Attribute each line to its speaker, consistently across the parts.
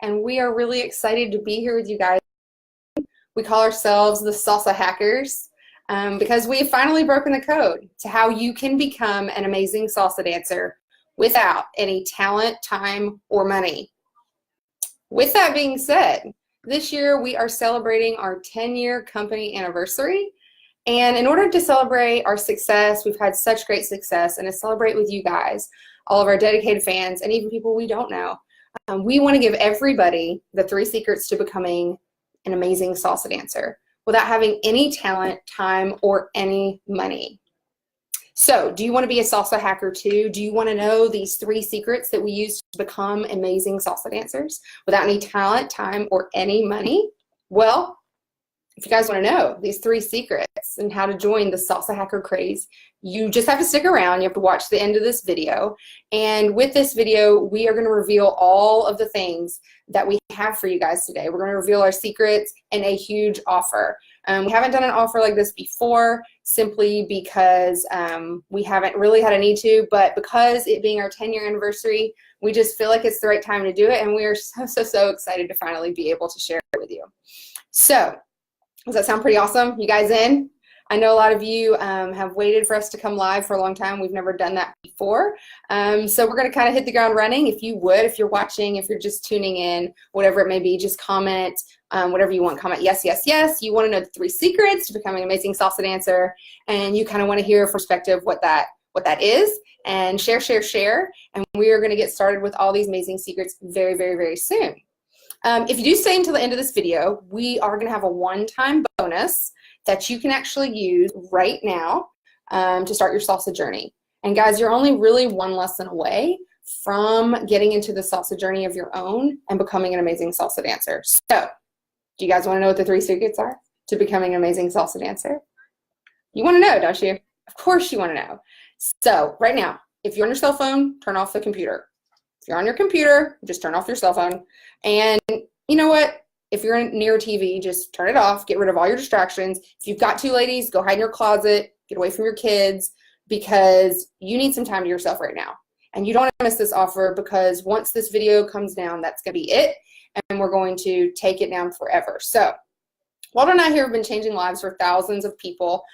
Speaker 1: and we are really excited to be here with you guys. We call ourselves the Salsa Hackers because we have finally broken the code to how you can become an amazing salsa dancer without any talent, time, or money. With that being said, this year we are celebrating our 10-year company anniversary. And in order to celebrate our success, we've had such great success, and to celebrate with you guys, all of our dedicated fans, and even people we don't know, we want to give everybody the 3 secrets to becoming an amazing salsa dancer without having any talent, time, or any money. So, do you want to be a salsa hacker too? Do you want to know these 3 secrets that we use to become amazing salsa dancers without any talent, time, or any money? Well, if you guys want to know these 3 secrets and how to join the salsa hacker craze, you just have to stick around. You have to watch the end of this video. And with this video, we are going to reveal all of the things that we have for you guys today. We're going to reveal our secrets and a huge offer. We haven't done an offer like this before simply because we haven't really had a need to, but because it being our 10-year anniversary, we just feel like it's the right time to do it, and we are so excited to finally be able to share it with you. So, does that sound pretty awesome? You guys in? I know a lot of you have waited for us to come live for a long time. We've never done that before. So we're going to kind of hit the ground running. If you would, if you're watching, if you're just tuning in, whatever it may be, just comment whatever you want. Comment yes, yes, yes. You want to know the 3 secrets to becoming an amazing salsa dancer, and you kind of want to hear a perspective what that is, and share. And we are going to get started with all these amazing secrets very soon. If you do stay until the end of this video, we are going to have a one-time bonus that you can actually use right now to start your salsa journey. And guys, you're only really one lesson away from getting into the salsa journey of your own and becoming an amazing salsa dancer. So, do you guys want to know what the 3 secrets are to becoming an amazing salsa dancer? You want to know, don't you? Of course you want to know. So, right now, if you're on your cell phone, turn off the computer. If you're on your computer, just turn off your cell phone. And you know what? If you're near a TV, just turn it off. Get rid of all your distractions. If you've got 2 ladies, go hide in your closet. Get away from your kids because you need some time to yourself right now. And you don't want to miss this offer because once this video comes down, that's going to be it. And we're going to take it down forever. So, Waldo and I here have been changing lives for thousands of people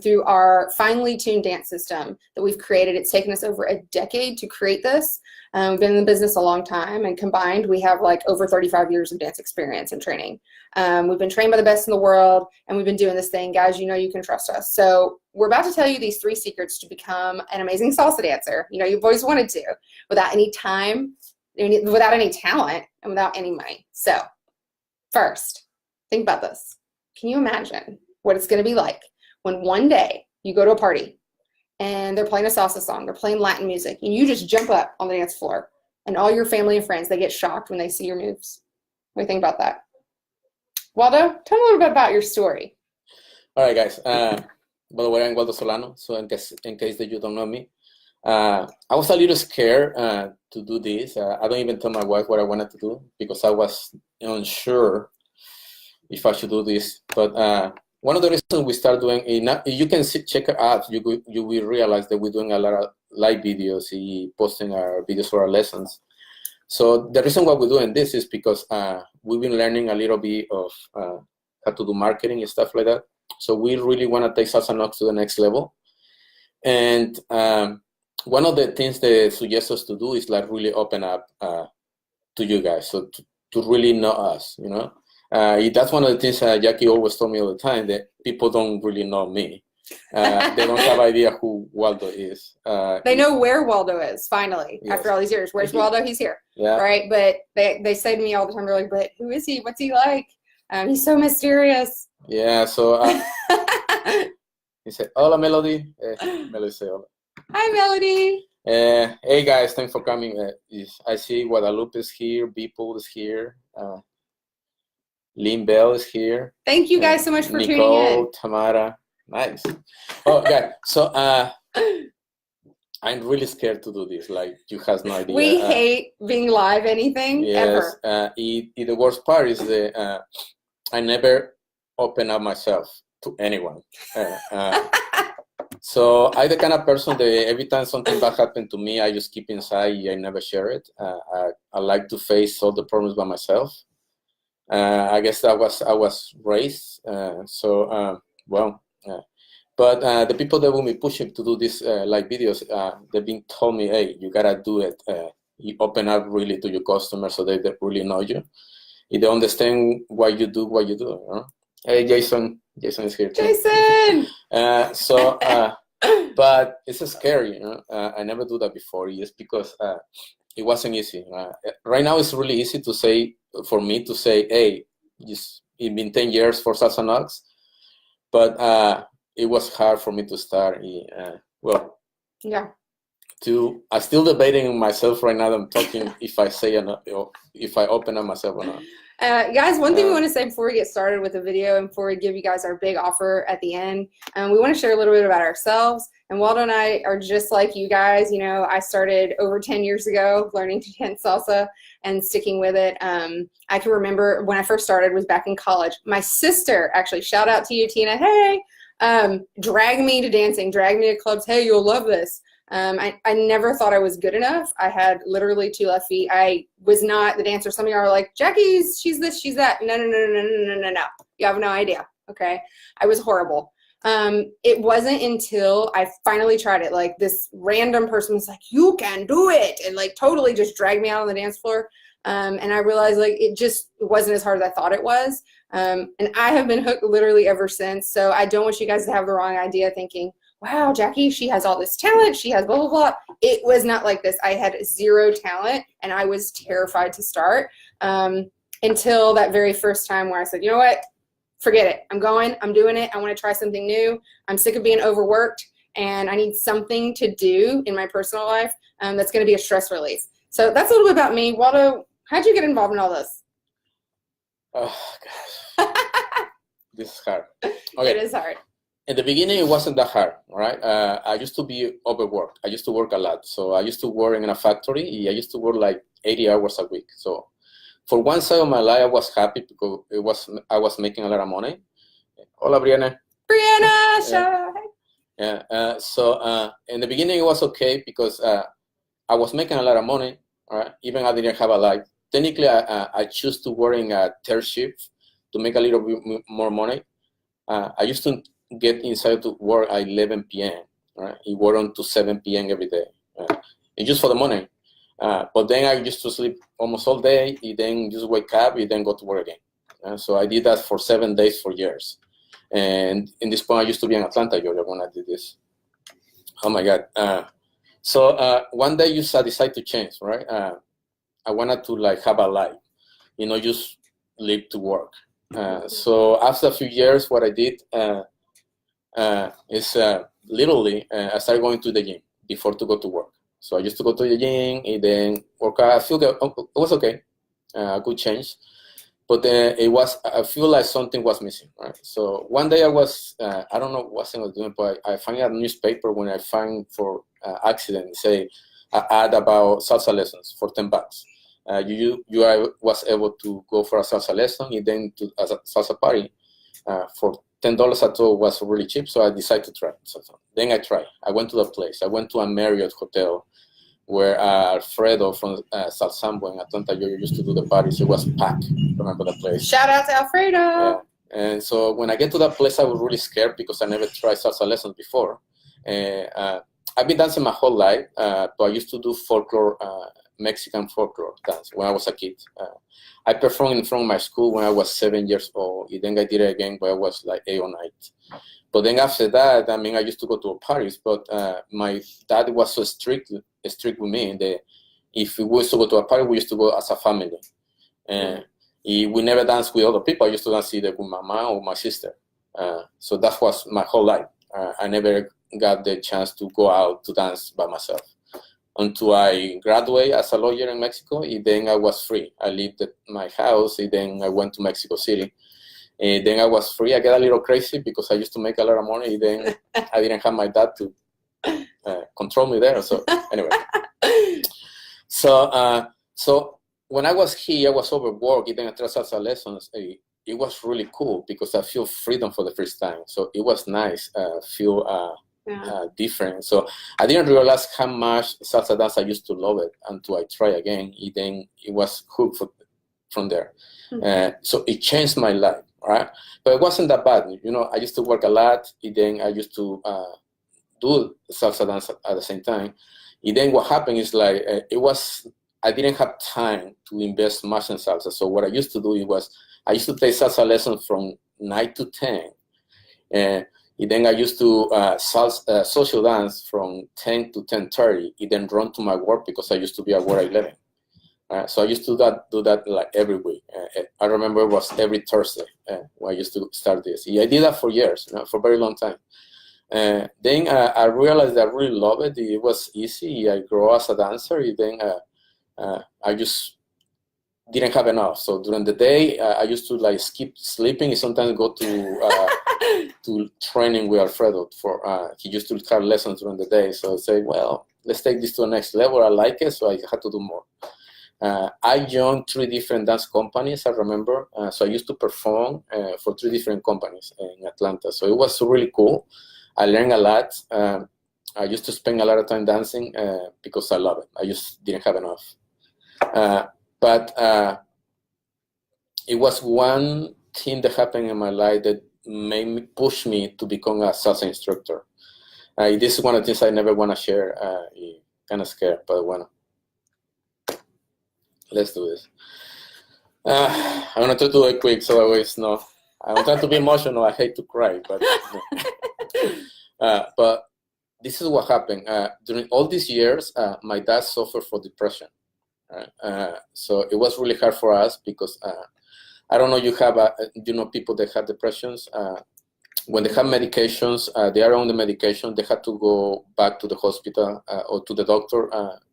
Speaker 1: through our finely tuned dance system that we've created. It's taken us over a decade to create this. We've been in the business a long time, and combined we have like over 35 years of dance experience and training. We've been trained by the best in the world, and we've been doing this thing. Guys, you know you can trust us. So we're about to tell you these 3 secrets to become an amazing salsa dancer. You know, you've always wanted to, without any time, without any talent, and without any money. So first, think about this. Can you imagine what it's going to be like when one day you go to a party and they're playing a salsa song, they're playing Latin music, and you just jump up on the dance floor, and all your family and friends, they get shocked when they see your moves? What do you think about that? Waldo, tell me a little bit about your story.
Speaker 2: All right, guys. By the way, I'm Waldo Solano, so in case that you don't know me, I was a little scared to do this. I don't even tell my wife what I wanted to do because I was unsure if I should do this. But one of the reasons we start doing it, you can check our apps, you will realize that we're doing a lot of live videos, posting our videos for our lessons. So the reason why we're doing this is because we've been learning a little bit of how to do marketing and stuff like that. So we really want to take Salsa Knox to the next level. And one of the things they suggest us to do is like really open up to you guys, so to really know us, you know. That's one of the things Jacqui always told me all the time, that people don't really know me. They don't have idea who Waldo is.
Speaker 1: They know where Waldo is, finally, yes. After all these years. Where's Waldo? He's here. Yeah. Right? But they say to me all the time, they're like, but who is he? What's he like? He's so mysterious.
Speaker 2: Yeah, so he said, hola, Melody. Melody said, hola.
Speaker 1: Hi, Melody.
Speaker 2: Hey, guys, thanks for coming. I see Guadalupe is here, Beeple is here. Lynn Bell is here.
Speaker 1: Thank you guys so much for tuning in.
Speaker 2: Tamara, nice. Oh, guys, so I'm really scared to do this. Like, you have no idea.
Speaker 1: We hate being live anything,
Speaker 2: yes,
Speaker 1: ever.
Speaker 2: The worst part is that I never open up myself to anyone. So I'm the kind of person that every time something bad happened to me, I just keep inside. I never share it. I like to face all the problems by myself. I guess I was raised. But the people that will be pushing to do this like videos, they've been told me, hey, you gotta do it. You open up really to your customers so they really know you. If they understand why you do what you do. You know? Hey, Jason is here too.
Speaker 1: Jason!
Speaker 2: But it's scary, you know. I never do that before, just because it wasn't easy. Right now, it's really easy to say, for me to say, hey, it's been 10 years for Salsa Knox, but it was hard for me to start.
Speaker 1: Yeah.
Speaker 2: I'm still debating myself right now. I'm talking if I say enough, if I open up myself or not.
Speaker 1: Guys, one thing we want to say before we get started with the video and before we give you guys our big offer at the end, we want to share a little bit about ourselves. And Waldo and I are just like you guys. You know, I started over 10 years ago learning to dance salsa and sticking with it. I can remember when I first started was back in college. My sister, actually, shout out to you, Tina, hey, dragged me to dancing, dragged me to clubs. Hey, you'll love this. I never thought I was good enough. I had literally 2 left feet. I was not the dancer. Some of y'all are like, Jacqui's, she's this, she's that. No. You have no idea, okay? I was horrible. It wasn't until I finally tried it, like this random person was like, you can do it, and like totally just dragged me out on the dance floor. And I realized like it wasn't as hard as I thought it was. And I have been hooked literally ever since. So I don't want you guys to have the wrong idea thinking, wow, Jacqui, she has all this talent. She has blah, blah, blah. It was not like this. I had 0 talent, and I was terrified to start until that very first time where I said, you know what? Forget it. I'm going. I'm doing it. I want to try something new. I'm sick of being overworked, and I need something to do in my personal life that's going to be a stress relief. So that's a little bit about me. Waldo, how'd you get involved in all this?
Speaker 2: Oh, gosh. This is hard. Okay.
Speaker 1: It is hard.
Speaker 2: In the beginning, it wasn't that hard, right? I used to be overworked. I used to work a lot. So I used to work in a factory. I used to work like 80 hours a week. So for one side of my life, I was happy because I was making a lot of money. Hola, Brianna.
Speaker 1: Brianna,
Speaker 2: So in the beginning, it was okay because I was making a lot of money, right? Even I didn't have a life. Technically, I choose to work in a third shift to make a little bit more money. I used to get inside to work at 11 p.m. Right? I work on to 7 p.m. every day, and just for the money. But then I used to sleep almost all day, and then just wake up, and then go to work again. So I did that for 7 days for years. And in this point, I used to be in Atlanta, Georgia, when I did this. Oh my God! So one day, I decided to change, right? I wanted to like have a life, you know, just live to work. So after a few years, what I did is literally I started going to the gym before to go to work. So I used to go to the gym and then work out. I feel that it was okay, a good change, but I feel like something was missing, right? So one day I was, I don't know what I was doing, but I found a newspaper when I found for accident, say, an ad about salsa lessons for $10. You was able to go for a salsa lesson and then to a salsa party for $10. I thought was really cheap, so I decided to try. So then I tried. I went to the place. I went to a Marriott hotel where Alfredo from Salsambo in Atlanta used to do the parties. It was packed. Remember the place?
Speaker 1: Shout out to Alfredo.
Speaker 2: Yeah. And so when I get to that place, I was really scared because I never tried salsa lessons before. I've been dancing my whole life, but I used to do folklore, Mexican folklore dance when I was a kid. I performed in front of my school when I was 7 years old. And then I did it again when I was like 8 or 9. But then after that, I mean, I used to go to parties, but my dad was so strict with me that if we used to go to a party, we used to go as a family. And we never danced with other people. I used to dance either with my mom or my sister. So that was my whole life. I never got the chance to go out to dance by myself until I graduated as a lawyer in Mexico. And then I was free. I lived at my house, and then I went to Mexico City. And then I was free. I got a little crazy because I used to make a lot of money. And then I didn't have my dad to control me there. So anyway, so when I was here, I was overworked. And then I tried salsa lessons. It was really cool because I feel freedom for the first time. So it was nice. Feel different. So I didn't realize how much salsa dance I used to love it until I try again. Then it was hooked from there. So it changed my life, right? But it wasn't that bad. I used to work a lot. Then I used to do salsa dance at the same time. And then what happened is like I didn't have time to invest much in salsa. So what I used to do I used to take salsa lessons from 9 to 10. And then I used to social dance from 10 to 10:30. And then run to my work because I used to be at work at 11. So I used to do that like every week. I remember it was every Thursday when I used to start this. I did that for years, for a very long time. Then I realized that I really loved it. It was easy. I grew as a dancer. And then I just didn't have enough. So during the day, I used to like skip sleeping and sometimes go to training with Alfredo. He used to have lessons during the day. So I say, well, let's take this to the next level. I like it, so I had to do more. I joined 3 different dance companies, I remember. So I used to perform for 3 different companies in Atlanta. So it was really cool. I learned a lot. I used to spend a lot of time dancing because I love it. I just didn't have enough. But it was one thing that happened in my life that made me push me to become a salsa instructor. This is one of the things I never want to share. Kind of scared, but bueno. Let's do this. I'm going to do it quick so I always know. I don't try to be emotional. I hate to cry, but but this is what happened. During all these years, my dad suffered from depression. So it was really hard for us because I don't know. You have people that have depressions. When they have medications, they are on the medication. They have to go back to the hospital or to the doctor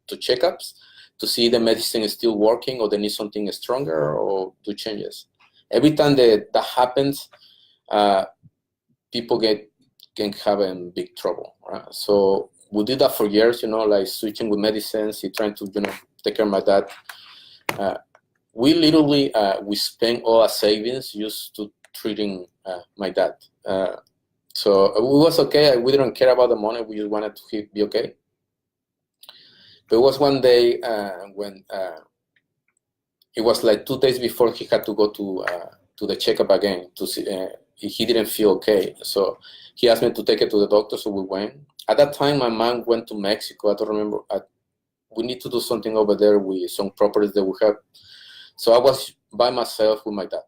Speaker 2: to checkups to see the medicine is still working or they need something stronger or do changes. Every time that happens, people can have in big trouble. Right? So we did that for years, like switching with medicines, trying to, take care of my dad. We literally, we spent all our savings used to treating my dad. So it was okay. We didn't care about the money. We just wanted to be okay. But it was one day when it was like 2 days before he had to go to the checkup again to see. He didn't feel okay, so he asked me to take it to the doctor. So we went. At that time, my mom went to Mexico. I don't remember. We need to do something over there with some properties that we have. So I was by myself with my dad.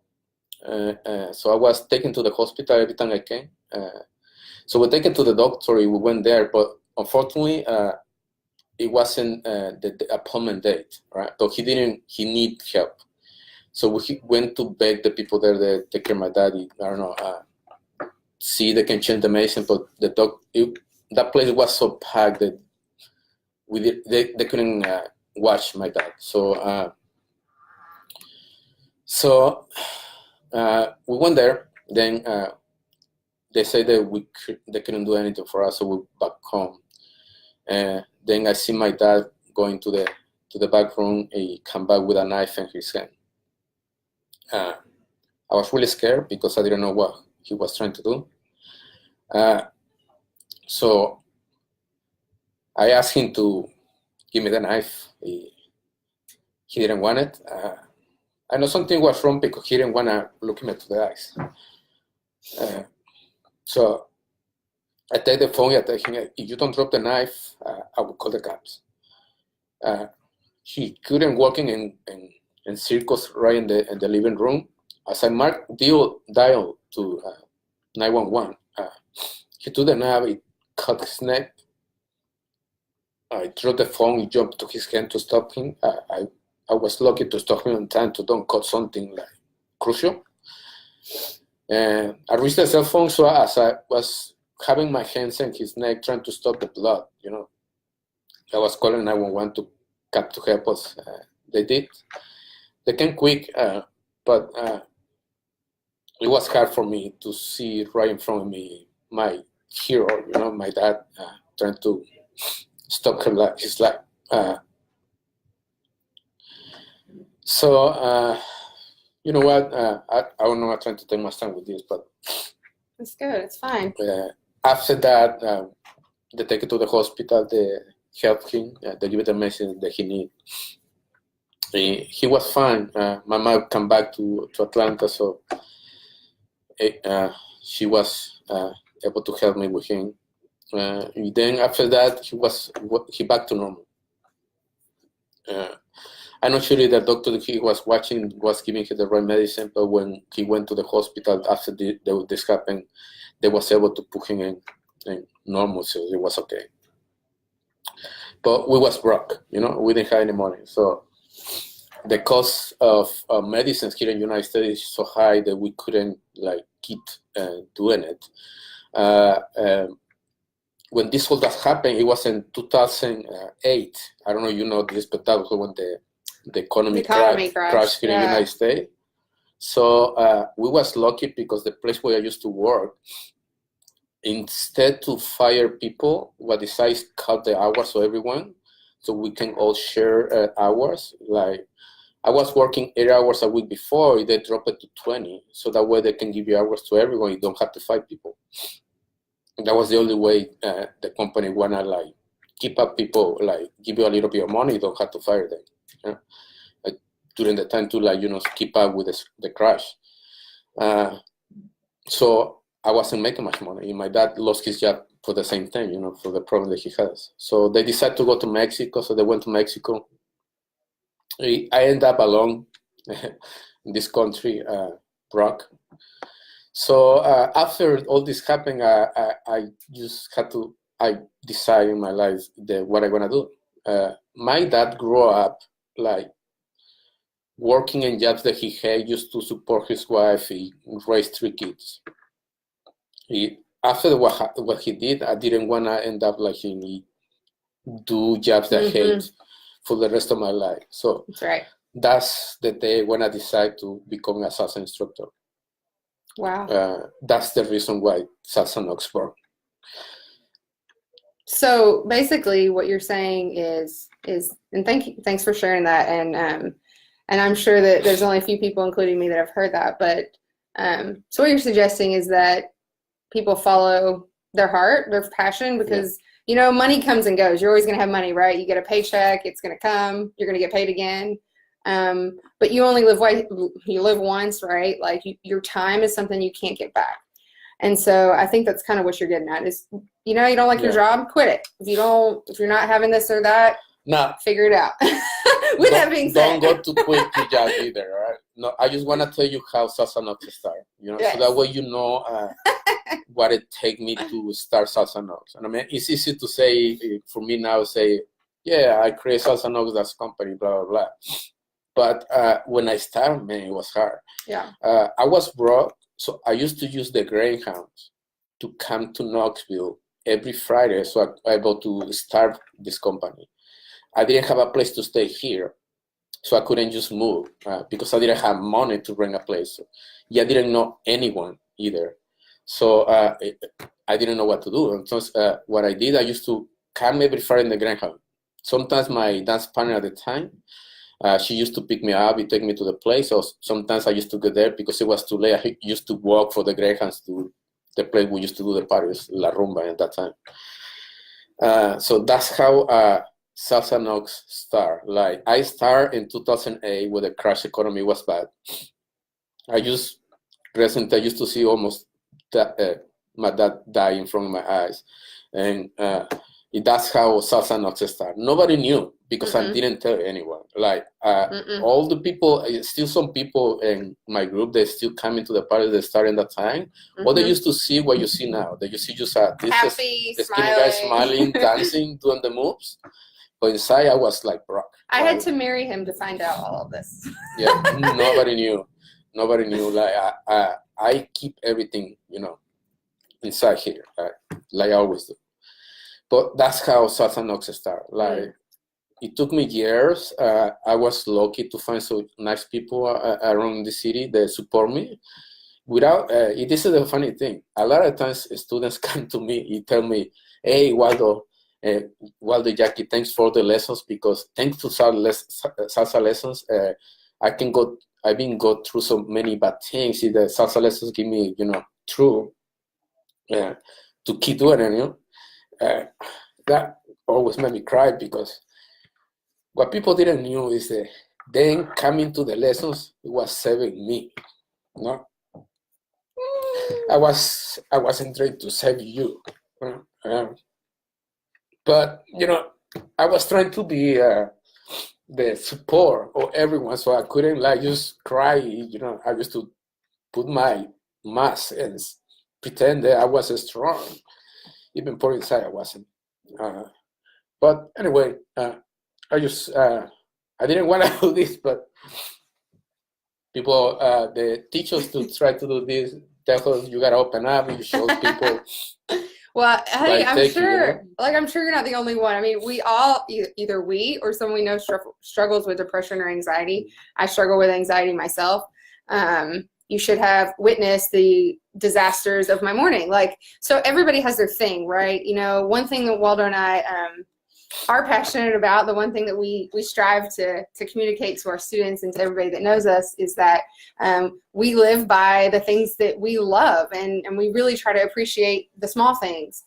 Speaker 2: So I was taken to the hospital every time I came. So we take it to the doctor. We went there, but unfortunately, it wasn't the appointment date, right? So he need help. So we went to beg the people there that take care of my daddy. I don't know, see they can change the medicine, but that place was so packed that they couldn't watch my dad. So we went there. Then they said that they couldn't do anything for us, so we back home. Then I see my dad going to the back room. He come back with a knife in his hand. I was really scared because I didn't know what he was trying to do. So I asked him to give me the knife. He didn't want it. I know something was wrong because he didn't want to look me to the eyes. So I take the phone. I tell him, if you don't drop the knife, I will call the cops. He couldn't walk in circles right in the living room. As I dial to 911, he took the knife, he cut his neck. I dropped the phone, he jumped to his hand to stop him. I was lucky to stop him in time to don't cut something like crucial. And I reached the cell phone, so as I was having my hands in his neck trying to stop the blood, I was calling 911 to help us. They did. They came quick, but it was hard for me to see right in front of me my hero, my dad, trying to stop his life. So, you know what? I don't know. I'm trying to take my time with this, but
Speaker 1: it's good. It's fine.
Speaker 2: After that, they take it to the hospital. They help him. They give him the medicine that he need. He was fine. My mom come back to Atlanta, so she was able to help me with him. Then after that, he back to normal. I'm not sure if the doctor that he was watching was giving him the right medicine, but when he went to the hospital after this happened, they was able to put him in normal, so it was okay. But we was broke, we didn't have any money. So the cost of medicines here in the United States is so high that we couldn't keep doing it. When this all that happened, it was in 2008. I don't know if you know this, but that was when the economy crashed here in the United States. So we was lucky because the place where I used to work, instead to fire people, what decided to cut the hours for everyone, so we can all share hours. Like I was working 8 hours a week before, they dropped it to 20, so that way they can give you hours to everyone. You don't have to fight people. That was the only way the company wanna keep up people, give you a little bit of money. You don't have to fire them. During the time to keep up with the crash. So I wasn't making much money. My dad lost his job for the same thing, for the problem that he has. So they decided to go to Mexico. So they went to Mexico. I ended up alone in this country, broke. So after all this happened, I just had to, decide in my life what I'm gonna do. My dad grew up working in jobs that he had used to support his wife. He raised 3 kids. After what he did, I didn't want to end up he do jobs that I hate for the rest of my life. So that's the day when I decided to become a salsa instructor.
Speaker 1: Wow.
Speaker 2: That's the reason why Salsa Knoxville.
Speaker 1: So basically what you're saying is, and thanks for sharing that. And I'm sure that there's only a few people, including me, that have heard that. But so what you're suggesting is that people follow their heart, their passion, because money comes and goes. You're always going to have money, right? You get a paycheck, it's going to come, you're going to get paid again. But you only live once, right? Your time is something you can't get back. And so I think that's kind of what you're getting at is, you don't like your job, quit it. If you're not having this or that, figure it out. With that being said,
Speaker 2: don't go to quit your job either, right? No, I just want to tell you how Salsa Knox started, yes. So that way what it take me to start Salsa Knox. And I mean, it's easy to say, for me now, I create Salsa Knox as a company, blah, blah, blah. But when I started, man, it was hard.
Speaker 1: Yeah.
Speaker 2: I was broke, so I used to use the Greyhounds to come to Knoxville every Friday, so I was able to start this company. I didn't have a place to stay here, so I couldn't just move because I didn't have money to rent a place. So, I didn't know anyone either, so I didn't know what to do. And so what I did, I used to come every Friday in the Greyhound. Sometimes my dance partner at the time, she used to pick me up and take me to the place. So sometimes I used to get there because it was too late. I used to walk for the Greyhounds to the place we used to do the parties, La Rumba at that time. So that's how Salsa Knox started. I started in 2008 when the crash economy was bad. I used to see almost my dad die in front of my eyes. And that's how Salsa Knox started. Nobody knew because I didn't tell anyone. All the people, still some people in my group, they still come into the party that started in that time. All they used to see what you see now. They used to just
Speaker 1: happy,
Speaker 2: this guy smiling, dancing, doing the moves. But inside, I was broke.
Speaker 1: I had to marry him to find out all of this.
Speaker 2: Yeah, nobody knew. Nobody knew. I keep everything, inside here, like I always do. But that's how Salsa Knox started. It took me years. I was lucky to find some nice people around the city that support me. This is the funny thing. A lot of times students come to me and tell me, hey, Waldo, Jacqui, thanks for the lessons, because thanks to salsa lessons, I've been go through so many bad things. The salsa lessons give me, through. to keep doing it, that always made me cry, because what people didn't know is that then coming to the lessons, it was saving me. I wasn't trying to save you, but I was trying to be the support of everyone, so I couldn't just cry. I used to put my mask and pretend that I was strong, even for inside I wasn't. But anyway, I didn't want to do this, but people, the teachers to try to do this, tell us you gotta open up, you show people.
Speaker 1: Well, hey, I'm sure you're not the only one. I mean, we all, either we or someone we know struggles with depression or anxiety. I struggle with anxiety myself. You should have witnessed the disasters of my morning. So everybody has their thing, right? One thing that Waldo and I are passionate about, the one thing that we strive to communicate to our students and to everybody that knows us, is that we live by the things that we love, and we really try to appreciate the small things.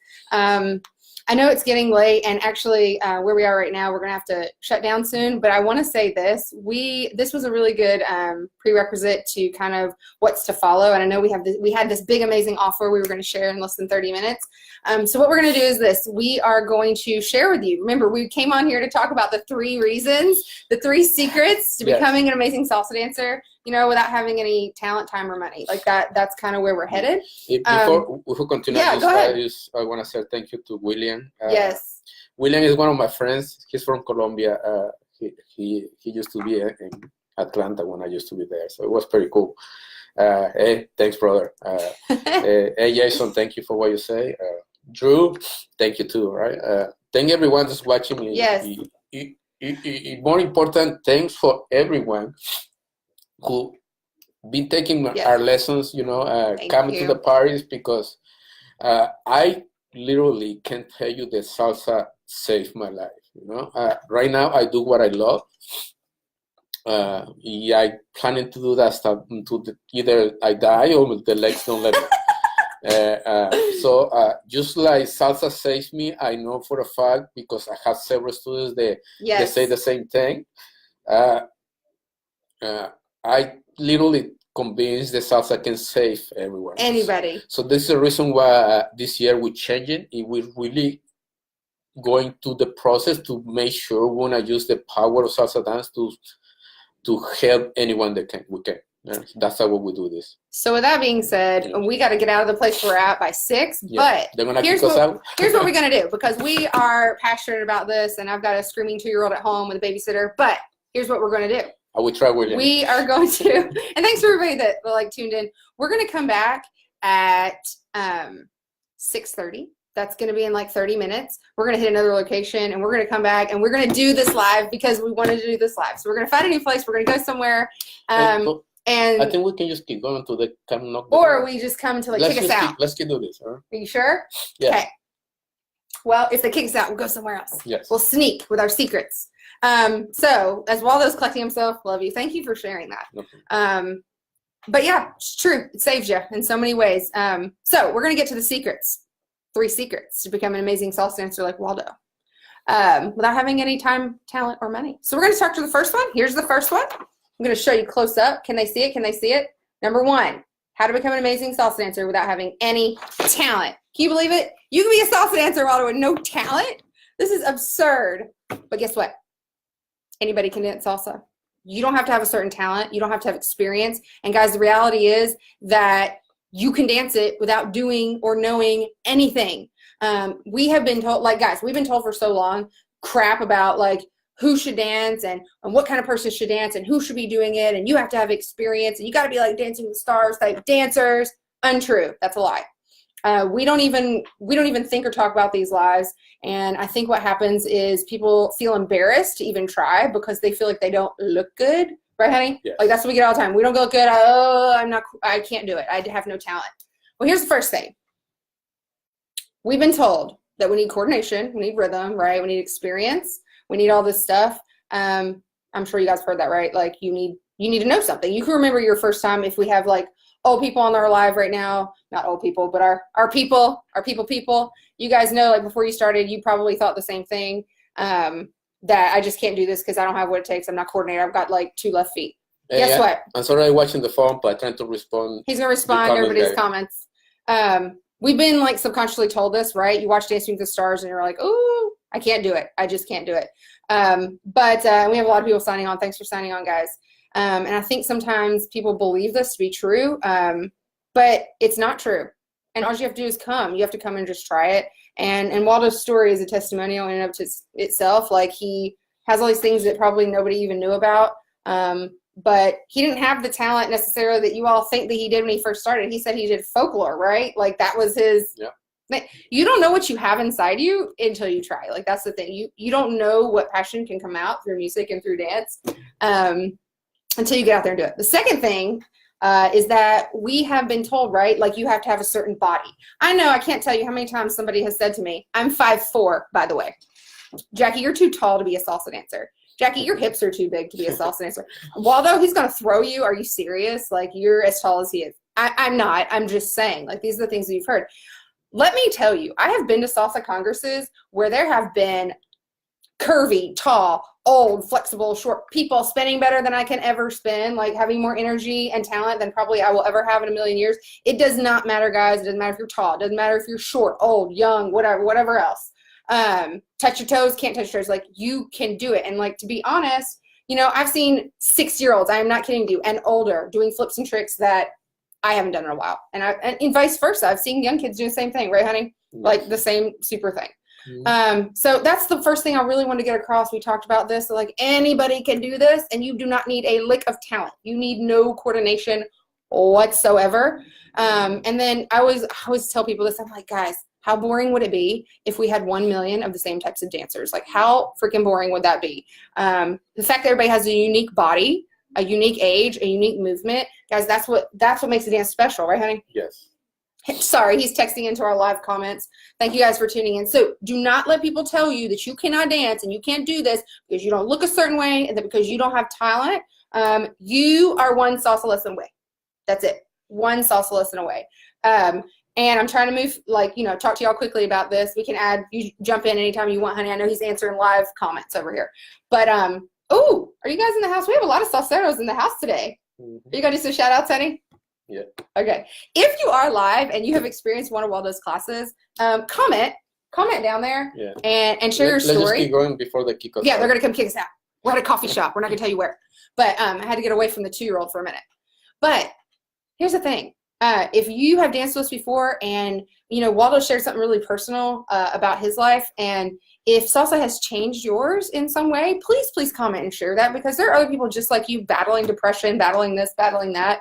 Speaker 1: I know it's getting late, and actually where we are right now, we're going to have to shut down soon, but I want to say this. This was a really good prerequisite to kind of what's to follow, and I know we had this big, amazing offer we were going to share in less than 30 minutes. So what we're going to do is this. We are going to share with you. Remember, we came on here to talk about the 3 reasons, the 3 secrets to becoming an amazing salsa dancer, without having any talent, time, or money. That's kind of where we're headed.
Speaker 2: Before we continue,
Speaker 1: go ahead.
Speaker 2: I want to say thank you to William.
Speaker 1: Yes.
Speaker 2: William is one of my friends. He's from Colombia. He used to be in Atlanta when I used to be there, so it was pretty cool. Hey, thanks, brother. Hey, Jason, thank you for what you say. Drew, thank you too, right? Thank everyone that's watching me.
Speaker 1: Yes.
Speaker 2: More important, thanks for everyone who been taking our lessons, coming to the parties, because I literally can tell you that salsa saved my life. Right now I do what I love. I planning to do that stuff until either I die or the legs don't let me. So just like salsa saves me, I know for a fact, because I have several students that say the same thing. I literally convinced that salsa can save everyone.
Speaker 1: Anybody. So
Speaker 2: this is the reason why this year we're changing. We're really going through the process to make sure we want to use the power of salsa dance to help anyone that we can. That's how we do this.
Speaker 1: So with that being said, we got to get out of the place we're at by 6. But
Speaker 2: they're gonna kick us out.
Speaker 1: Here's what we're going to do, because we are passionate about this, and I've got a screaming 2-year-old at home with a babysitter. But here's what we're going to do.
Speaker 2: I will try, William.
Speaker 1: We are going to, and thanks for everybody that tuned in. We're going to come back at 6:30. That's going to be in 30 minutes. We're going to hit another location, and we're going to come back, and we're going to do this live because we wanted to do this live. So we're going to find a new place. We're going to go somewhere. And
Speaker 2: I think we can just keep going until they come knock.
Speaker 1: Or we just come to kick us out.
Speaker 2: Let's keep doing this. Huh?
Speaker 1: Are you sure?
Speaker 2: Yeah.
Speaker 1: Okay. Well, if they kick us out, we'll go somewhere else.
Speaker 2: Yes.
Speaker 1: We'll sneak with our secrets. So as Waldo's collecting himself, love you. Thank you for sharing that.
Speaker 2: Okay.
Speaker 1: But yeah, it's true. It saves you in so many ways. So we're going to get to the secrets. 3 secrets to become an amazing salsa dancer like Waldo, without having any time, talent, or money. So we're going to start with the first one. Here's the first one. I'm going to show you close up. Can they see it? Can they see it? Number 1, how to become an amazing salsa dancer without having any talent. Can you believe it? You can be a salsa dancer, Waldo, with no talent? This is absurd. But guess what? Anybody can dance salsa. You don't have to have a certain talent. You don't have to have experience. And guys, the reality is that you can dance it without doing or knowing anything. We have been told, guys, we've been told for so long crap about who should dance and what kind of person should dance and who should be doing it. And you have to have experience and you got to be like Dancing with the Stars type dancers. Untrue. That's a lie. We don't even think or talk about these lies. And I think what happens is people feel embarrassed to even try because they feel like they don't look good. Right, honey?
Speaker 2: Yes.
Speaker 1: That's what we get all the time. We don't look good. I can't do it. I have no talent. Well, here's the first thing. We've been told that we need coordination. We need rhythm, right? We need experience. We need all this stuff. I'm sure you guys heard that, right? You need to know something. You can remember your first time if we have old people on our live right now, not old people, but our people, you guys know, like before you started, you probably thought the same thing, that I just can't do this because I don't have what it takes. I'm not coordinated. I've got like 2 left feet. Guess what?
Speaker 2: I'm sorry watching the phone, but trying to respond.
Speaker 1: He's going to respond to everybody's comments. We've been like subconsciously told this, right? You watch Dancing with the Stars and you're like, ooh, I can't do it. I just can't do it. But we have a lot of people signing on. Thanks for signing on, guys. And I think sometimes people believe this to be true, but it's not true. And all you have to do is come. You have to come and just try it. And Waldo's story is a testimonial in and of itself. Like, he has all these things that probably nobody even knew about. But he didn't have the talent necessarily that you all think that he did when he first started. He said he did folklore, right? Like, that was his. Yeah. You don't know what you have inside you until you try. Like, that's the thing. You don't know what passion can come out through music and through dance until you get out there and do it. The second thing is that we have been told, right, like you have to have a certain body. I know, I can't tell you how many times somebody has said to me, I'm 5'4", by the way. Jacqui, you're too tall to be a salsa dancer. Jacqui, your hips are too big to be a salsa dancer. Waldo, he's going to throw you. Are you serious? Like, you're as tall as he is. I'm not. I'm just saying, like, these are the things that you've heard. Let me tell you, I have been to salsa congresses where there have been curvy, tall, old, flexible, short people spinning better than I can ever spin, like having more energy and talent than probably I will ever have in a million years. It does not matter, guys. It doesn't matter if you're tall. It doesn't matter if you're short, old, young, whatever else. Touch your toes, can't touch your toes. Like, you can do it. And like, to be honest, you know, I've seen 6-year-olds, I am not kidding you, and older doing flips and tricks that I haven't done in a while. And vice versa. I've seen young kids do the same thing, right, honey? Like the same super thing. So that's the first thing I really want to get across. We talked about this, so like, anybody can do this, and you do not need a lick of talent. You need no coordination whatsoever. And then I always tell people this. I'm like, guys, how boring would it be if we had 1 million of the same types of dancers? Like, how freaking boring would that be? The fact that everybody has a unique body, a unique age, a unique movement, guys, that's what makes a dance special, right, honey?
Speaker 2: Yes.
Speaker 1: Sorry, he's texting into our live comments. Thank you guys for tuning in. So do not let people tell you that you cannot dance and you can't do this because you don't look a certain way and that because you don't have talent. You are one salsa lesson away. That's it. One salsa lesson away. And I'm trying to move, like, you know, talk to y'all quickly about this. We can add, you jump in anytime you want, honey. I know he's answering live comments over here. But, oh, are you guys in the house? We have a lot of salseros in the house today. Are you going to do some shout outs, honey?
Speaker 2: Yeah.
Speaker 1: Okay. If you are live and you have experienced one of Waldo's classes, comment down there and share your story.
Speaker 2: Let's just keep going before they kick us out.
Speaker 1: Yeah, they're going to come kick us out. We're at a coffee shop. We're not going to tell you where. But I had to get away from the 2-year-old for a minute. But here's the thing. If you have danced with us before and, you know, Waldo shared something really personal about his life, and if salsa has changed yours in some way, please comment and share that, because there are other people just like you battling depression, battling this, battling that.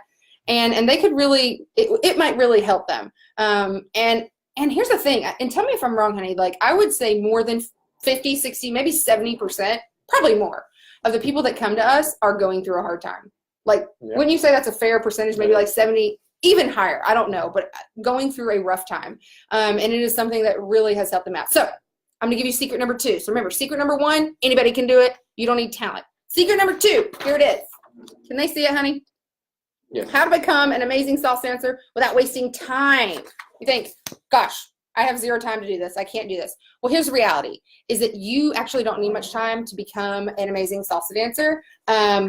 Speaker 1: And they could really, it might really help them. And here's the thing, and tell me if I'm wrong, honey, like, I would say more than 50, 60, maybe 70%, probably more, of the people that come to us are going through a hard time. Like, wouldn't you say that's a fair percentage? Maybe like 70, even higher, I don't know, but going through a rough time. And it is something that really has helped them out. So I'm gonna give you secret number 2. So remember, secret number 1, anybody can do it. You don't need talent. Secret number 2, here it is. Can they see it, honey?
Speaker 2: Yes.
Speaker 1: How to become an amazing salsa dancer without wasting time. You think, gosh, I have 0 time to do this. I can't do this. Well, here's the reality, is that you actually don't need much time to become an amazing salsa dancer.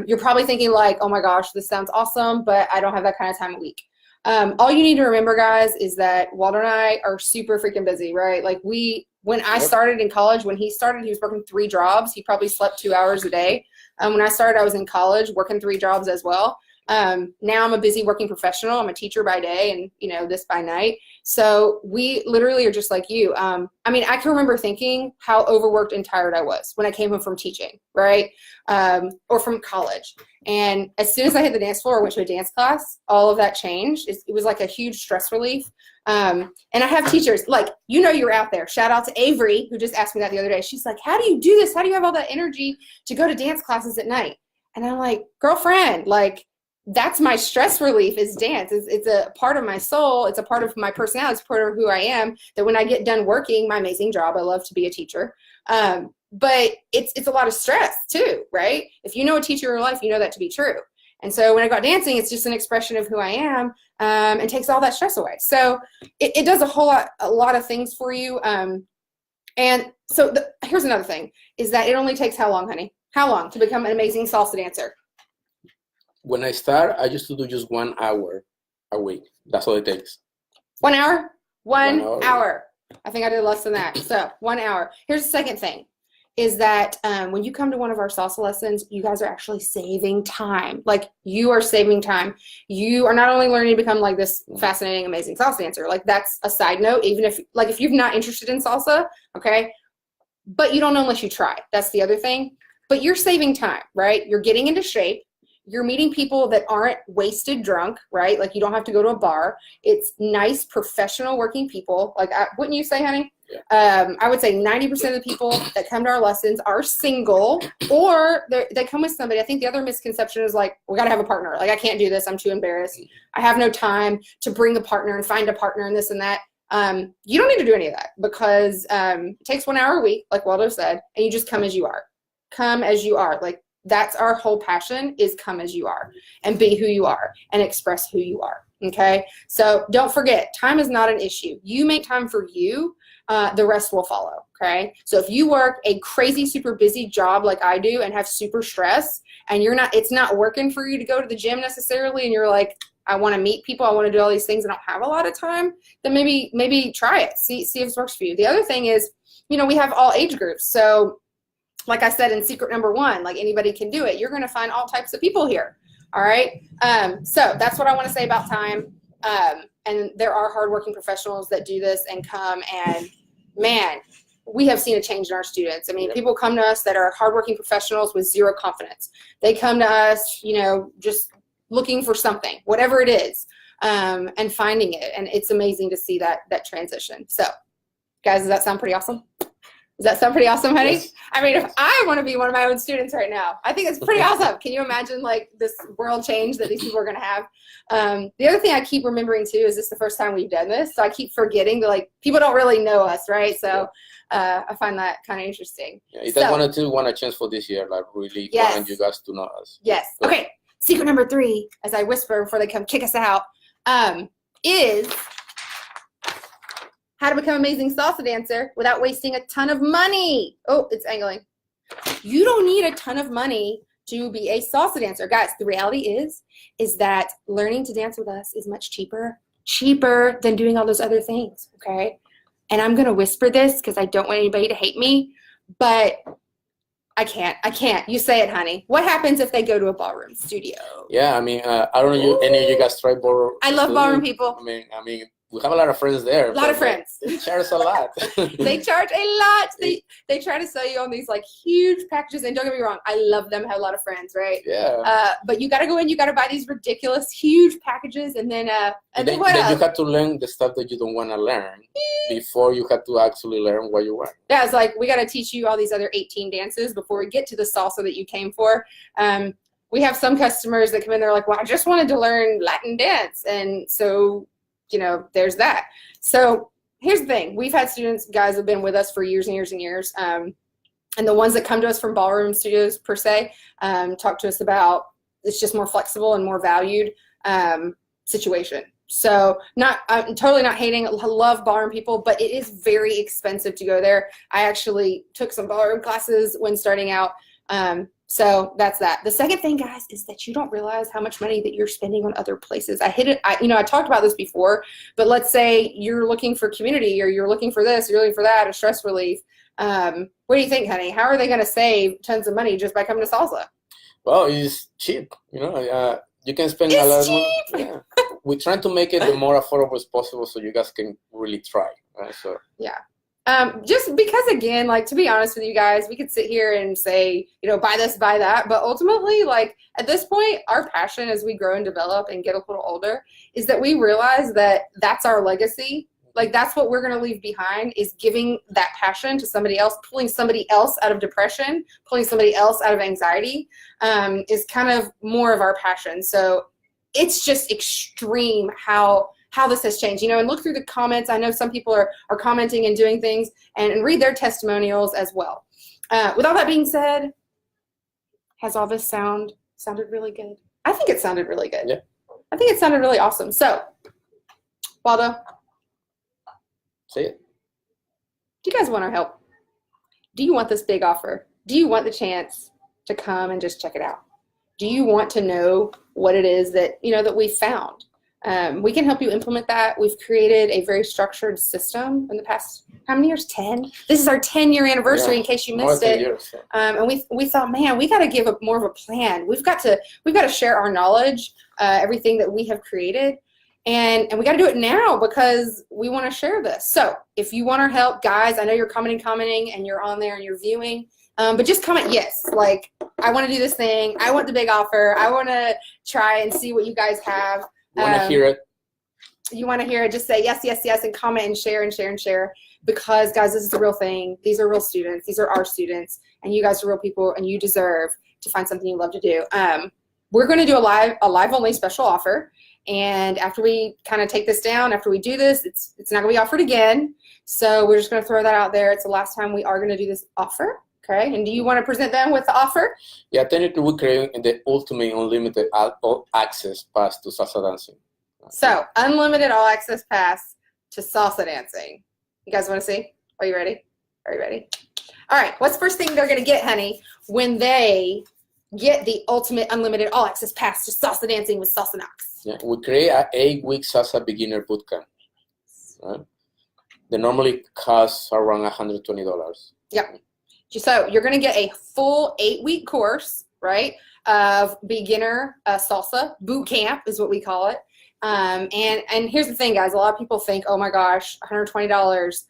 Speaker 1: You're probably thinking like, oh my gosh, this sounds awesome, but I don't have that kind of time a week. All you need to remember, guys, is that Waldo and I are super freaking busy, right? Like, when I started in college, when he started, he was working 3 jobs. He probably slept 2 hours a day. When I started, I was in college working 3 jobs as well. Now I'm a busy working professional. I'm a teacher by day and, you know, this by night. So we literally are just like you. I mean, I can remember thinking how overworked and tired I was when I came home from teaching, right? Or from college. And as soon as I hit the dance floor or went to a dance class, all of that changed. It was like a huge stress relief. And I have teachers, like, you know, you're out there. Shout out to Avery, who just asked me that the other day. She's like, how do you do this? How do you have all that energy to go to dance classes at night? And I'm like, girlfriend, like, that's my stress relief, is dance. It's a part of my soul. It's a part of my personality. It's part of who I am, that when I get done working my amazing job, I love to be a teacher. But it's a lot of stress too, right? If you know a teacher in your life, you know that to be true. And so when I go out dancing, it's just an expression of who I am, and takes all that stress away. So it does a lot of things for you. And so here's another thing, is that it only takes how long, honey? How long to become an amazing salsa dancer?
Speaker 2: When I start, I used to do just 1 hour a week. That's all it takes.
Speaker 1: 1 hour? 1
Speaker 2: 1 hour.
Speaker 1: hour. I think I did less than that. So 1 hour. Here's the second thing, is that when you come to one of our salsa lessons, you guys are actually saving time. Like, you are saving time. You are not only learning to become like this fascinating, amazing salsa dancer. Like, that's a side note. Even if you're not interested in salsa, okay, but you don't know unless you try. That's the other thing. But you're saving time, right? You're getting into shape. You're meeting people that aren't wasted drunk, right? Like, you don't have to go to a bar. It's nice, professional working people. Like, wouldn't you say, honey?
Speaker 2: Yeah.
Speaker 1: I would say 90% of the people that come to our lessons are single, or they come with somebody. I think the other misconception is like, we got to have a partner. Like, I can't do this. I'm too embarrassed. I have no time to bring a partner and find a partner and this and that. You don't need to do any of that, because it takes 1 hour a week, like Waldo said, and you just come as you are. Come as you are. Like, that's our whole passion, is come as you are and be who you are and express who you are. Okay. So don't forget, time is not an issue. You make time for you. The rest will follow. Okay. So if you work a crazy, super busy job like I do and have super stress, and it's not working for you to go to the gym necessarily, and you're like, I want to meet people, I want to do all these things, and I don't have a lot of time, then maybe try it. See if it works for you. The other thing is, we have all age groups. So like I said in secret number 1, like, anybody can do it. You're going to find all types of people here. All right. So that's what I want to say about time. And there are hardworking professionals that do this and come, and man, we have seen a change in our students. I mean, people come to us that are hardworking professionals with zero confidence. They come to us, just looking for something, whatever it is, and finding it. And it's amazing to see that transition. So guys, does that sound pretty awesome? Does that sound pretty awesome, honey?
Speaker 2: Yes.
Speaker 1: I mean, if I want to be one of my own students right now, I think it's pretty awesome. Can you imagine, like, this world change that these people are going to have? The other thing I keep remembering, too, is this the first time we've done this. So I keep forgetting that, like, people don't really know us, right? So I find that kind of interesting.
Speaker 2: Yeah, if I wanted to want a chance for this year, like, really want you guys to know us.
Speaker 1: Yes. Okay. Secret number 3, as I whisper before they come kick us out, is how to become an amazing salsa dancer without wasting a ton of money. Oh, it's angling. You don't need a ton of money to be a salsa dancer. Guys, the reality is that learning to dance with us is much cheaper than doing all those other things, okay? And I'm going to whisper this because I don't want anybody to hate me, but I can't. You say it, honey. What happens if they go to a ballroom studio?
Speaker 2: Yeah, I mean, I don't know any of you guys try ballroom.
Speaker 1: I love ballroom people.
Speaker 2: I mean, we have a lot of friends there.
Speaker 1: A lot of friends.
Speaker 2: They charge a lot.
Speaker 1: They charge a lot. They try to sell you on these like huge packages. And don't get me wrong, I love them. Have a lot of friends, right?
Speaker 2: Yeah.
Speaker 1: But you got to go in. You got to buy these ridiculous huge packages, and then
Speaker 2: then
Speaker 1: what else?
Speaker 2: You have to learn the stuff that you don't want to learn before you have to actually learn what you want.
Speaker 1: Yeah, it's like we got to teach you all these other 18 dances before we get to the salsa that you came for. We have some customers that come in. They're like, "Well, I just wanted to learn Latin dance," and so, there's that. So here's the thing. We've had students, guys, have been with us for years and years and years. And the ones that come to us from ballroom studios, per se, talk to us about it's just more flexible and more valued situation. So I'm totally not hating. I love ballroom people, but it is very expensive to go there. I actually took some ballroom classes when starting out. So that's that. The second thing, guys, is that you don't realize how much money that you're spending on other places. I talked about this before, but let's say you're looking for community, or you're looking for this, you're looking for that, a stress relief. What do you think, honey? How are they going to save tons of money just by coming to salsa?
Speaker 2: Well, it's cheap. You can spend a lot of money. Yeah. We're trying to make it the more affordable as possible so you guys can really try. Right? So
Speaker 1: yeah. Just because, again, like, to be honest with you guys, we could sit here and say, buy this, buy that. But ultimately, like, at this point, our passion as we grow and develop and get a little older is that we realize that that's our legacy. Like, that's what we're going to leave behind, is giving that passion to somebody else, pulling somebody else out of depression, pulling somebody else out of anxiety, is kind of more of our passion. So it's just extreme how this has changed, and look through the comments. I know some people are commenting and doing things, and read their testimonials as well. With all that being said, has all this sounded really good? I think it sounded really good.
Speaker 2: Yeah.
Speaker 1: I think it sounded really awesome. So, Waldo,
Speaker 2: Say it.
Speaker 1: do you guys want our help? Do you want this big offer? Do you want the chance to come and just check it out? Do you want to know what it is that, that we've found? We can help you implement that. We've created a very structured system in the past, how many years? 10? This is our 10-year anniversary, in case you missed it.
Speaker 2: Years, so.
Speaker 1: And we thought, man, we got to give more of a plan. We've got to share our knowledge, everything that we have created, and we got to do it now because we want to share this. So if you want our help, guys, I know you're commenting, and you're on there and you're viewing. But just comment yes, like, I want to do this thing. I want the big offer. I want to try and see what you guys have.
Speaker 2: Want to hear it?
Speaker 1: You want to hear it? Just say yes, yes, yes, and comment and share and share and share. Because, guys, this is the real thing. These are real students. These are our students. And you guys are real people, and you deserve to find something you love to do. We're going to do a live-only special offer. And after we kind of take this down, after we do this, it's not going to be offered again. So we're just going to throw that out there. It's the last time we are going to do this offer. Okay, and do you want to present them with the offer?
Speaker 2: Yeah, technically we're creating the ultimate unlimited all access pass to salsa dancing.
Speaker 1: So, unlimited all access pass to salsa dancing. You guys want to see? Are you ready? Are you ready? All right, what's the first thing they're going to get, honey, when they get the ultimate unlimited all access pass to salsa dancing with Salsa Knox?
Speaker 2: Yeah, we create an 8-week salsa beginner bootcamp. Right? They normally cost around $120.
Speaker 1: Yep. So you're going to get a full 8-week course, right, of beginner salsa boot camp is what we call it. And here's the thing, guys. A lot of people think, oh my gosh, $120.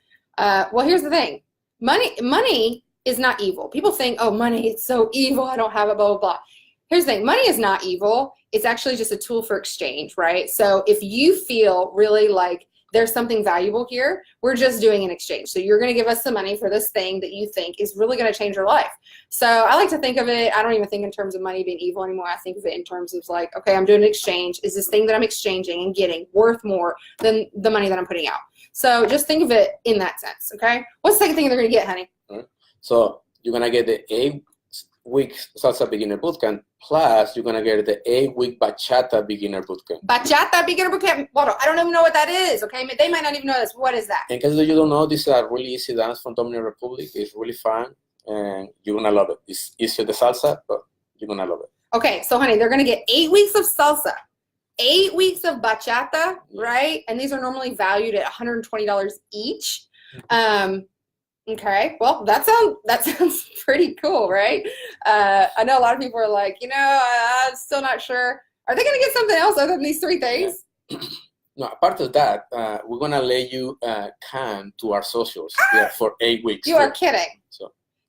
Speaker 1: Well, here's the thing. Money is not evil. People think, oh, money, it's so evil. I don't have it, blah, blah, blah. Here's the thing. Money is not evil. It's actually just a tool for exchange, right? So if you feel really like there's something valuable here, we're just doing an exchange. So you're going to give us some money for this thing that you think is really going to change your life. So I like to think of it, I don't even think in terms of money being evil anymore. I think of it in terms of like, okay, I'm doing an exchange. Is this thing that I'm exchanging and getting worth more than the money that I'm putting out? So just think of it in that sense, okay? What's the second thing they're going to get, honey?
Speaker 2: So you're going to get the 8-week salsa beginner bootcamp, plus you're going to get the 8-week bachata beginner bootcamp.
Speaker 1: Bachata beginner bootcamp. Well, I don't even know what that is, okay? They might not even know this. What is that?
Speaker 2: In case you don't know, this is a really easy dance from Dominican Republic. It's really fun, and you're going to love it. It's easier the salsa, but you're going to love it. Okay,
Speaker 1: so honey, they're going to get 8 weeks of salsa, 8 weeks of bachata, right? And these are normally valued at $120 each. Okay, well, that sounds pretty cool, right? I know a lot of people are like, I'm still not sure. Are they going to get something else other than these 3 things?
Speaker 2: No, apart of that, we're going to let you come to our socials for 8 weeks.
Speaker 1: You are kidding.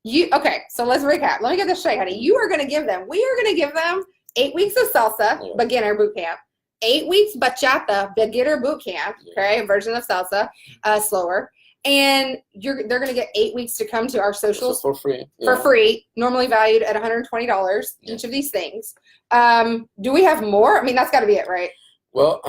Speaker 1: Okay, so let's recap. Let me get this straight, honey. We are going to give them 8 weeks of salsa, beginner boot camp, 8 weeks bachata, beginner boot camp, okay, a version of salsa, slower. And they're going to get 8 weeks to come to our socials
Speaker 2: for free.
Speaker 1: For free, normally valued at $120 each of these things. Do we have more? I mean, that's got to be it, right?
Speaker 2: Well,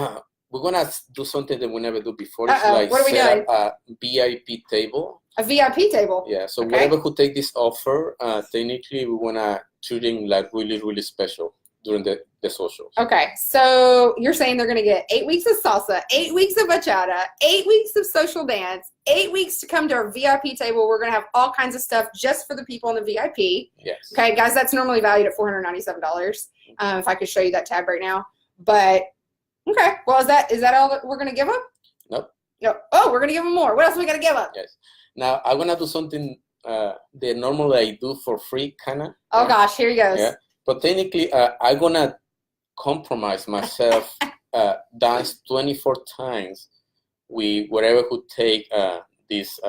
Speaker 2: we're going to do something that we never do before.
Speaker 1: It's like what are we doing?
Speaker 2: A VIP table.
Speaker 1: A VIP table?
Speaker 2: Yeah, so whoever who take this offer, technically we want to treat them like really, really special during the socials. Okay, so you're saying they're going to get 8 weeks of salsa, 8 weeks of bachata, 8 weeks of social dance, 8 weeks to come to our VIP table. We're going to have all kinds of stuff just for the people in the VIP. Yes. Okay, guys, that's normally valued at $497. If I could show you that tab right now. But, okay, well, is that all that we're going to give them? Nope. No. Oh, we're going to give them more. What else are we going to give them? Yes. Now, I'm going to do something that normally I do for free, kind of. Oh, gosh, here he goes. Yeah. But technically, I'm going to compromise myself, dance 24 times with whatever who take this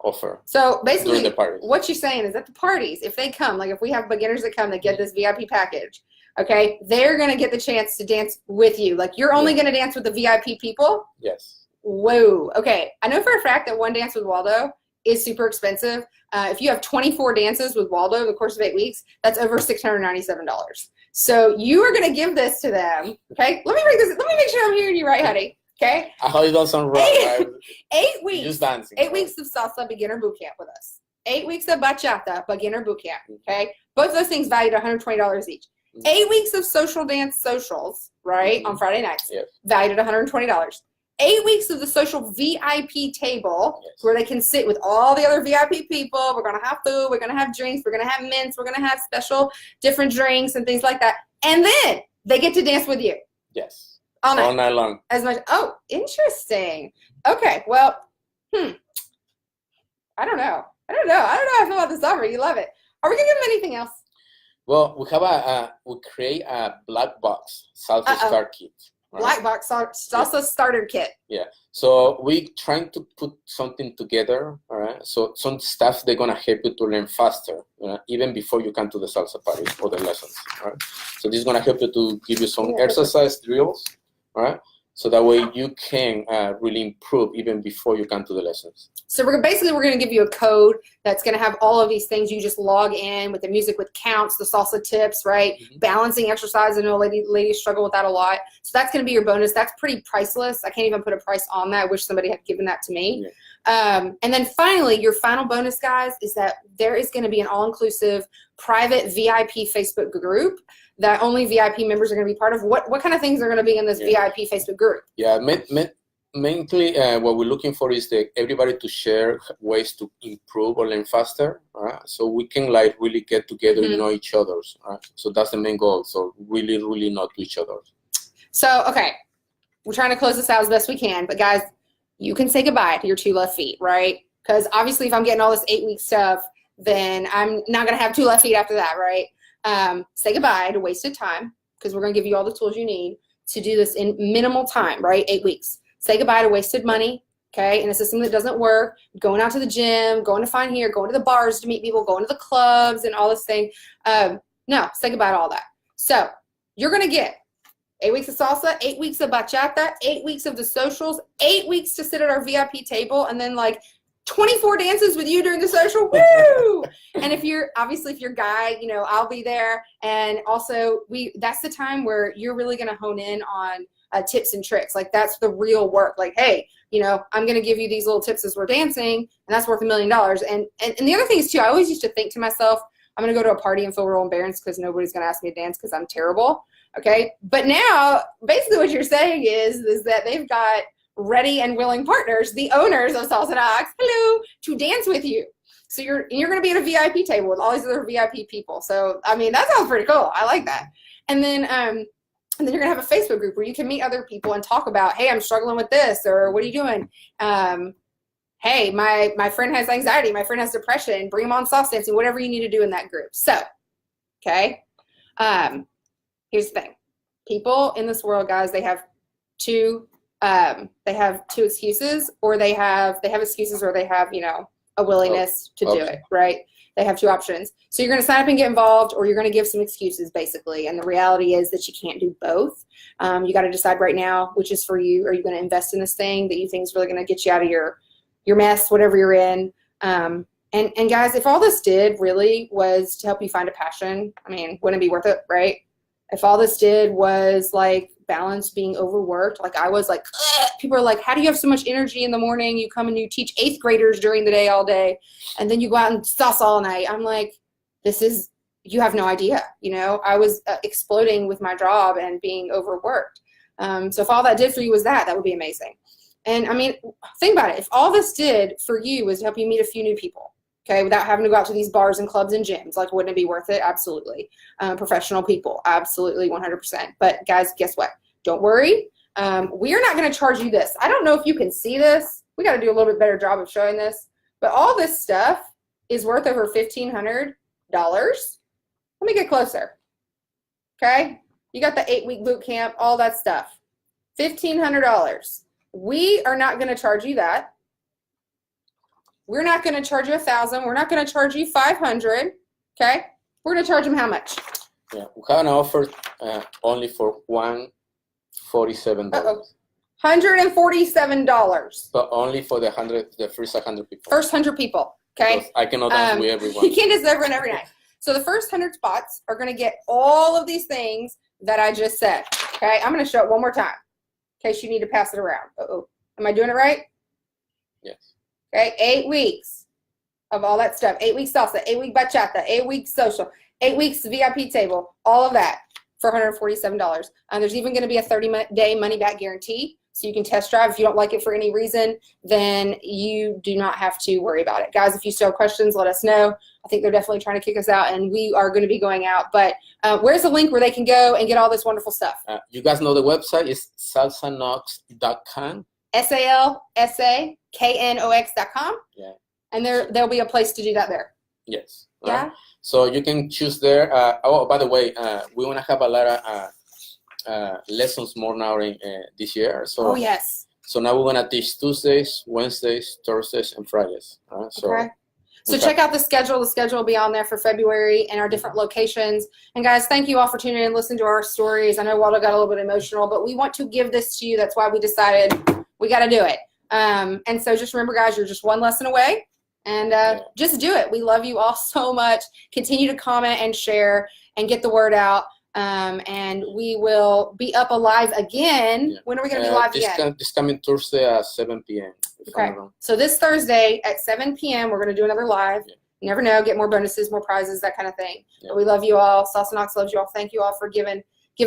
Speaker 2: offer. So basically, during the parties. What you're saying is at the parties, if they come, like if we have beginners that come that get this VIP package, okay, they're going to get the chance to dance with you. Like you're only going to dance with the VIP people? Yes. Whoa. Okay. I know for a fact that one dance with Waldo is super expensive. If you have 24 dances with Waldo in the course of 8 weeks, that's over $697. So you are going to give this to them. Okay. Let me break this. Let me make sure I'm hearing you right, honey. Okay. I hope you don't sound wrong. 8 weeks. Just dancing. 8 weeks of salsa beginner boot camp with us. 8 weeks of bachata beginner boot camp. Okay. Both of those things valued $120 each.
Speaker 1: 8 weeks of social dance socials, right, on Friday nights,
Speaker 2: Yes.
Speaker 1: valued at $120. 8 weeks of the social VIP table,
Speaker 2: Yes.
Speaker 1: where they can sit with all the other VIP people. We're going to have food. We're going to have drinks. We're going to have mints. We're going to have special different drinks and things like that. And then they get to dance with you.
Speaker 2: Yes.
Speaker 1: All night.
Speaker 2: All night long.
Speaker 1: As much. Oh, interesting. Okay. Well, I don't know. I don't know how I feel about this offer. You love it. Are we going to give them anything else?
Speaker 2: Well, we have we create a black box salsa start kit. Right?
Speaker 1: Black box salsa starter kit.
Speaker 2: Yeah. So we trying to put something together. All right. So some stuff they're gonna help you to learn faster, even before you come to the salsa party or the lessons. All right. So this is gonna help you to give you some exercise drills. All right. So that way you can really improve even before you come to the lessons.
Speaker 1: So we're going to give you a code that's going to have all of these things. You just log in with the music, with counts, the salsa tips, right?
Speaker 2: Mm-hmm.
Speaker 1: Balancing exercise. I know ladies struggle with that a lot. So that's going to be your bonus. That's pretty priceless. I can't even put a price on that. I wish somebody had given that to me. Yeah. And then finally, your final bonus, guys, is that there is going to be an all-inclusive private VIP Facebook group that only VIP members are going to be part of. What kind of things are going to be in this VIP Facebook group?
Speaker 2: Yeah, mainly what we're looking for is everybody to share ways to improve or learn faster, so we can like really get together and know each other. So that's the main goal. So really know each other. So
Speaker 1: okay, we're trying to close this out as best we can, but guys, you can say goodbye to your 2 left feet, right? Because obviously if I'm getting all this 8-week stuff, then I'm not going to have 2 left feet after that, right? Say goodbye to wasted time, because we're going to give you all the tools you need to do this in minimal time, right? 8 weeks. Say goodbye to wasted money, okay, in a system that doesn't work, going out to the gym, going to find here, going to the bars to meet people, going to the clubs and all this thing. No, say goodbye to all that. So you're going to get 8 weeks of salsa, 8 weeks of bachata, 8 weeks of the socials, 8 weeks to sit at our VIP table, and then like 24 dances with you during the social. Woo! And if you're guy, I'll be there. And also that's the time where you're really going to hone in on tips and tricks. Like that's the real work. Like, hey, I'm going to give you these little tips as we're dancing, and that's worth $1 million. And the other thing is too, I always used to think to myself, I'm going to go to a party and feel real embarrassed because nobody's going to ask me to dance because I'm terrible. Okay. But now basically what you're saying is that they've got ready and willing partners, the owners of Salsa Knox, hello, to dance with you. So you're going to be at a VIP table with all these other VIP people. So, I mean, that sounds pretty cool. I like that. And then you're going to have a Facebook group where you can meet other people and talk about, hey, I'm struggling with this, or what are you doing? Hey, my friend has anxiety. My friend has depression. Bring them on salsa dancing, whatever you need to do in that group. So, okay. Here's the thing. People in this world, guys, they have two excuses, or they have excuses, or they have, a willingness to do it, right? They have 2 options. So you're going to sign up and get involved, or you're going to give some excuses, basically. And the reality is that you can't do both. You got to decide right now which is for you. Are you going to invest in this thing that you think is really going to get you out of your mess, whatever you're in? And guys, if all this did really was to help you find a passion, I mean, wouldn't it be worth it, right? If all this did was like balance being overworked, like I was like, ugh. People are like, how do you have so much energy in the morning? You come and you teach 8th graders during the day all day, and then you go out and salsa all night. I'm like, you have no idea. I was exploding with my job and being overworked. So if all that did for you was that would be amazing. And I mean, think about it. If all this did for you was to help you meet a few new people, okay, without having to go out to these bars and clubs and gyms, like, wouldn't it be worth it? Absolutely. Professional people, absolutely, 100%. But guys, guess what? Don't worry. We are not going to charge you this. I don't know if you can see this. We got to do a little bit better job of showing this. But all this stuff is worth over $1,500. Let me get closer. Okay? You got the 8-week boot camp, all that stuff. $1,500. We are not going to charge you that. We're not going to charge you $1,000. We're not going to charge you $500. Okay? We're going to charge them how much?
Speaker 2: Yeah, we have an offer only for $147.
Speaker 1: $147.
Speaker 2: But only for the first 100 people.
Speaker 1: First 100 people. Okay?
Speaker 2: Because I cannot dance with everyone.
Speaker 1: You can't dance with everyone every night. So the first 100 spots are going to get all of these things that I just said. Okay? I'm going to show it one more time in case you need to pass it around. Uh-oh. Am I doing it right?
Speaker 2: Yes.
Speaker 1: Okay, 8 weeks of all that stuff. 8 weeks salsa, 8 week bachata, 8 weeks social, 8 weeks VIP table, all of that. for $147. There's even going to be a 30-day money-back guarantee, so you can test drive. If you don't like it for any reason, then you do not have to worry about it. Guys, if you still have questions, let us know. I think they're definitely trying to kick us out, and we are going to be going out. But where's the link where they can go and get all this wonderful stuff?
Speaker 2: You guys know the website is salsaknox.com.
Speaker 1: SALSAKNOX.com.
Speaker 2: Yeah.
Speaker 1: And there'll be a place to do that there.
Speaker 2: Yes.
Speaker 1: Yeah.
Speaker 2: Right? So you can choose there. Oh, by the way, we want to have a lot of lessons more now in this year. So,
Speaker 1: oh, yes.
Speaker 2: So now we're going to teach Tuesdays, Wednesdays, Thursdays, and Fridays. So,
Speaker 1: okay. So check out the schedule. The schedule will be on there for February and our different locations. And guys, thank you all for tuning in and listening to our stories. I know Waldo got a little bit emotional, but we want to give this to you. That's why we decided we got to do it. And so just remember, guys, you're just one lesson away. And just do it. We love you all so much. Continue to comment and share and get the word out. And we will be up alive again. Yeah. When are we going to be live again?
Speaker 2: This coming Thursday at 7 p.m.
Speaker 1: Okay. So this Thursday at 7 p.m. we're going to do another live. Yeah. You never know. Get more bonuses, more prizes, that kind of thing. Yeah. But we love you all. Salsa Knox loves you all. Thank you all for giving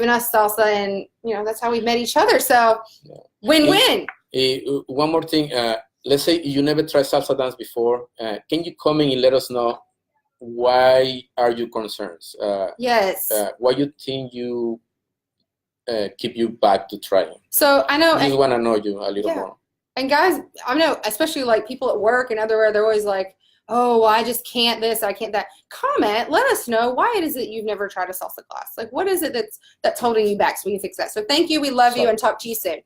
Speaker 1: us salsa. And, that's how we met each other. So win-win.
Speaker 2: One more thing. Let's say you never tried salsa dance before. Can you comment and let us know why are you concerned?
Speaker 1: Yes.
Speaker 2: Why you think you keep you back to trying?
Speaker 1: So I know.
Speaker 2: I just want to know you a little more.
Speaker 1: And guys, I know, especially like people at work and everywhere, they're always like, oh, well, I just can't this, I can't that. Comment, let us know why it is that you've never tried a salsa class. Like, what is it that's holding you back so we can fix that? So thank you. We love you and talk to you soon.